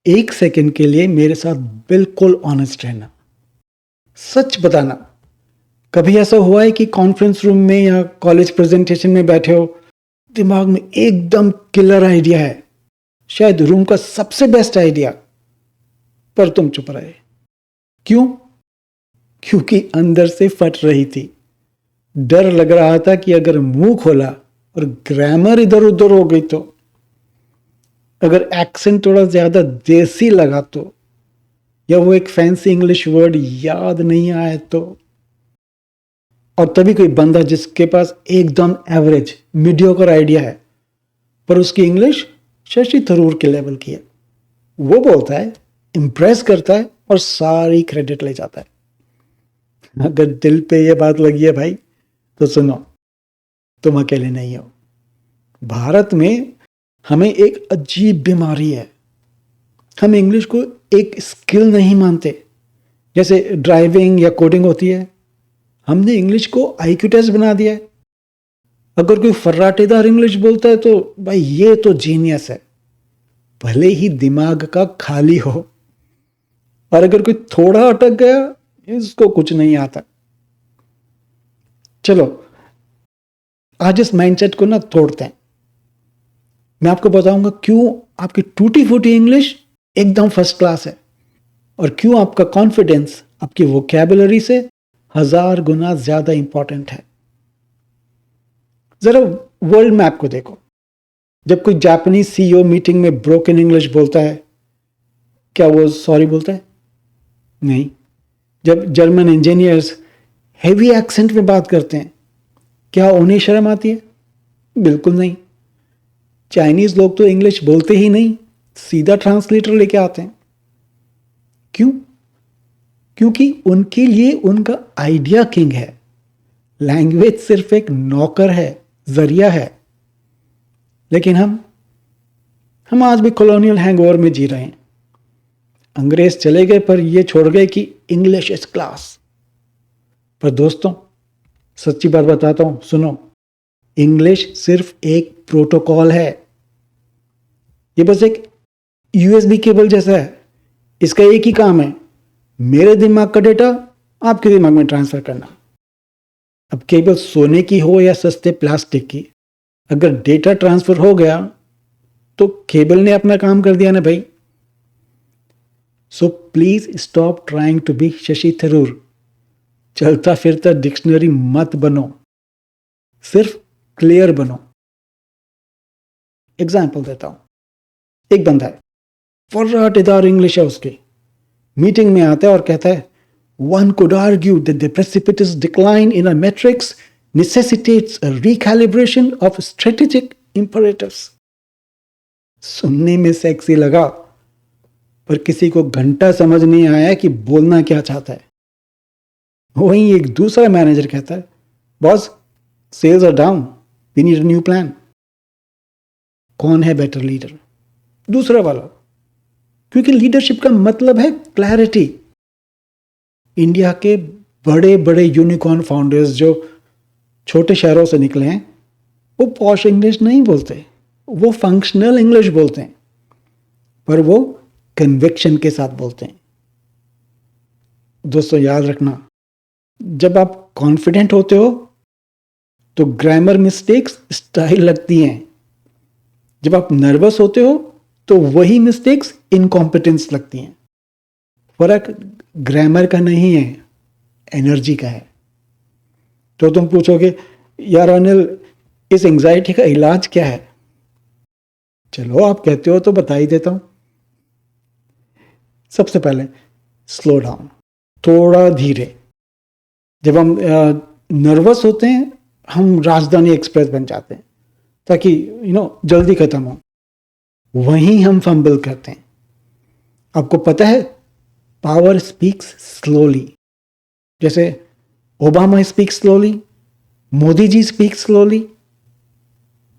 एक सेकंड के लिए मेरे साथ बिल्कुल ऑनेस्ट रहना, सच बताना। कभी ऐसा हुआ है कि कॉन्फ्रेंस रूम में या कॉलेज प्रेजेंटेशन में बैठे हो, दिमाग में एकदम किलर आइडिया है, शायद रूम का सबसे बेस्ट आइडिया, पर तुम चुप रहे? क्यों? क्योंकि अंदर से फट रही थी। डर लग रहा था कि अगर मुंह खोला और ग्रामर इधर उधर हो गई तो, अगर एक्सेंट थोड़ा ज्यादा देसी लगा तो, या वो एक फैंसी इंग्लिश वर्ड याद नहीं आए तो। और तभी कोई बंदा जिसके पास एकदम एवरेज मीडियोकर आइडिया है, पर उसकी इंग्लिश शशि थरूर के लेवल की है, वो बोलता है, इंप्रेस करता है और सारी क्रेडिट ले जाता है। अगर दिल पे ये बात लगी है भाई, तो सुनो, तुम अकेले नहीं हो। भारत में हमें एक अजीब बीमारी है, हम इंग्लिश को एक स्किल नहीं मानते। जैसे ड्राइविंग या कोडिंग होती है, हमने इंग्लिश को आईक्यू टेस्ट बना दिया है। अगर कोई फर्राटेदार इंग्लिश बोलता है तो भाई ये तो जीनियस है, भले ही दिमाग का खाली हो। और अगर कोई थोड़ा अटक गया, इसको कुछ नहीं आता। चलो आज इस माइंडसेट को ना तोड़ते हैं। मैं आपको बताऊंगा क्यों आपकी टूटी फूटी इंग्लिश एकदम फर्स्ट क्लास है, और क्यों आपका कॉन्फिडेंस आपकी वोकैबुलरी से 1000 गुना ज्यादा इंपॉर्टेंट है। जरा वर्ल्ड मैप को देखो। जब कोई जापानीज सीईओ मीटिंग में ब्रोकन इंग्लिश बोलता है, क्या वो सॉरी बोलता है? नहीं। जब जर्मन इंजीनियर्स हेवी एक्सेंट में बात करते हैं, क्या उन्हें शर्म आती है? बिल्कुल नहीं। चाइनीज लोग तो इंग्लिश बोलते ही नहीं, सीधा ट्रांसलेटर लेके आते हैं। क्यों? क्योंकि उनके लिए उनका आइडिया किंग है, लैंग्वेज सिर्फ एक नौकर है, जरिया है। लेकिन हम आज भी कॉलोनियल हैंगओवर में जी रहे हैं। अंग्रेज चले गए पर ये छोड़ गए कि इंग्लिश इज क्लास। पर दोस्तों, सच्ची बात बताता हूं, सुनो, इंग्लिश सिर्फ एक प्रोटोकॉल है। ये बस एक यूएसबी केबल जैसा है। इसका एक ही काम है, मेरे दिमाग का डेटा आपके दिमाग में ट्रांसफर करना। अब केबल सोने की हो या सस्ते प्लास्टिक की, अगर डेटा ट्रांसफर हो गया तो केबल ने अपना काम कर दिया ना भाई। So please stop trying to be Shashi Tharoor. चलता फिरता डिक्शनरी मत बनो, सिर्फ क्लियर बनो। एग्जाम्पल देता हूं। एक बंदा है, फर्राटेदार इंग्लिश है उसकी, मीटिंग में आता है और कहता है, one could argue that the precipitous decline in a matrix necessitates a recalibration of strategic imperatives। सुनने में सेक्सी लगा, पर किसी को घंटा समझ नहीं आया कि बोलना क्या चाहता है। वहीं एक दूसरा मैनेजर कहता है, boss sales are down, we need a new plan. कौन है बेटर लीडर? दूसरा वाला, क्योंकि लीडरशिप का मतलब है क्लैरिटी। इंडिया के बड़े बड़े यूनिकॉर्न फाउंडर्स जो छोटे शहरों से निकले हैं, वो पॉश इंग्लिश नहीं बोलते, वो फंक्शनल इंग्लिश बोलते हैं, पर वो कन्विक्शन के साथ बोलते हैं। दोस्तों याद रखना, जब आप कॉन्फिडेंट होते हो तो ग्रामर मिस्टेक्स स्टाइल लगती हैं। जब आप नर्वस होते हो तो वही मिस्टेक्स इनकॉम्पिटेंस लगती हैं। फर्क ग्रामर का नहीं है, एनर्जी का है। तो तुम पूछोगे, यार अनिल, इस एंजाइटी का इलाज क्या है? चलो आप कहते हो तो बता ही देता हूं। सबसे पहले स्लो डाउन, थोड़ा धीरे। जब हम नर्वस होते हैं, हम राजधानी एक्सप्रेस बन जाते हैं ताकि जल्दी खत्म हो। वहीं हम फंबल करते हैं। आपको पता है, पावर स्पीक्स स्लोली। जैसे Obama speaks slowly, Modi ji speak slowly.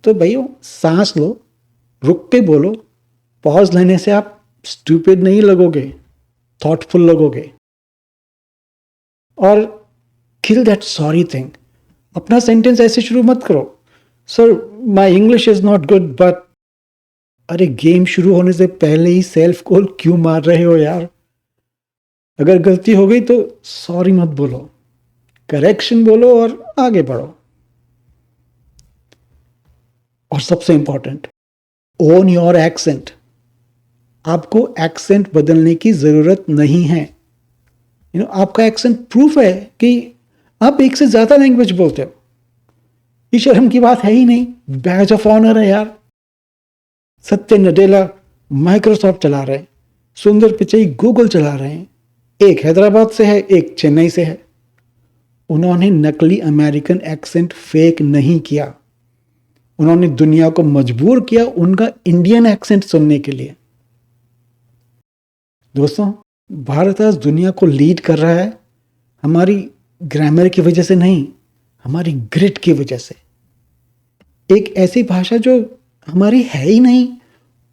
तो भाइयों सांस लो, रुक के बोलो। पॉज लेने से आप स्टूपिड नहीं लगोगे, थॉटफुल लगोगे। और किल दैट सॉरी थिंग। अपना सेंटेंस ऐसे शुरू मत करो, sir my English is not good but. अरे गेम शुरू होने से पहले ही सेल्फ कॉल क्यों मार रहे हो यार? अगर गलती हो गई तो सॉरी मत बोलो, करेक्शन बोलो और आगे बढ़ो। और सबसे इंपॉर्टेंट, ओन योर एक्सेंट। आपको एक्सेंट बदलने की जरूरत नहीं है। आपका एक्सेंट प्रूफ है कि आप एक से ज्यादा लैंग्वेज बोलते हो। ये शर्म की बात है ही नहीं, बैज ऑफ ऑनर है यार। सत्य नडेला माइक्रोसॉफ्ट चला रहे हैं, सुंदर पिचई गूगल चला रहे हैं, एक हैदराबाद से है, एक चेन्नई से है। उन्होंने नकली अमेरिकन एक्सेंट फेक नहीं किया, उन्होंने दुनिया को मजबूर किया उनका इंडियन एक्सेंट सुनने के लिए। दोस्तों, भारत आज दुनिया को लीड कर रहा है हमारी ग्रामर की वजह से नहीं, हमारी ग्रिट की वजह से। एक ऐसी भाषा जो हमारी है ही नहीं,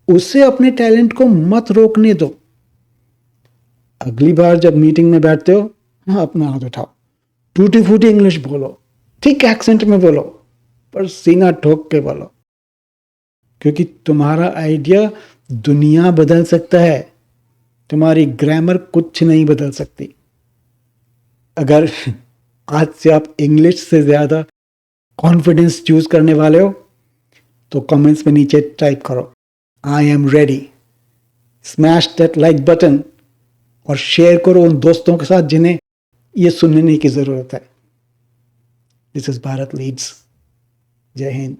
उससे अपने टैलेंट को मत रोकने दो। अगली बार जब मीटिंग में बैठते हो, हाँ, अपना हाथ उठाओ, टूटी फूटी इंग्लिश बोलो, ठीक एक्सेंट में बोलो, पर सीना ठोक के बोलो, क्योंकि तुम्हारा आइडिया दुनिया बदल सकता है, तुम्हारी ग्रामर कुछ नहीं बदल सकती। अगर आज से आप इंग्लिश से ज़्यादा कॉन्फिडेंस चूज करने वाले हो तो कमेंट्स में नीचे टाइप करो, I am ready. Smash that like button और शेयर करो उन दोस्तों के साथ जिन्हें ये सुनने की ज़रूरत है। This is Bharat leads. जय हिंद।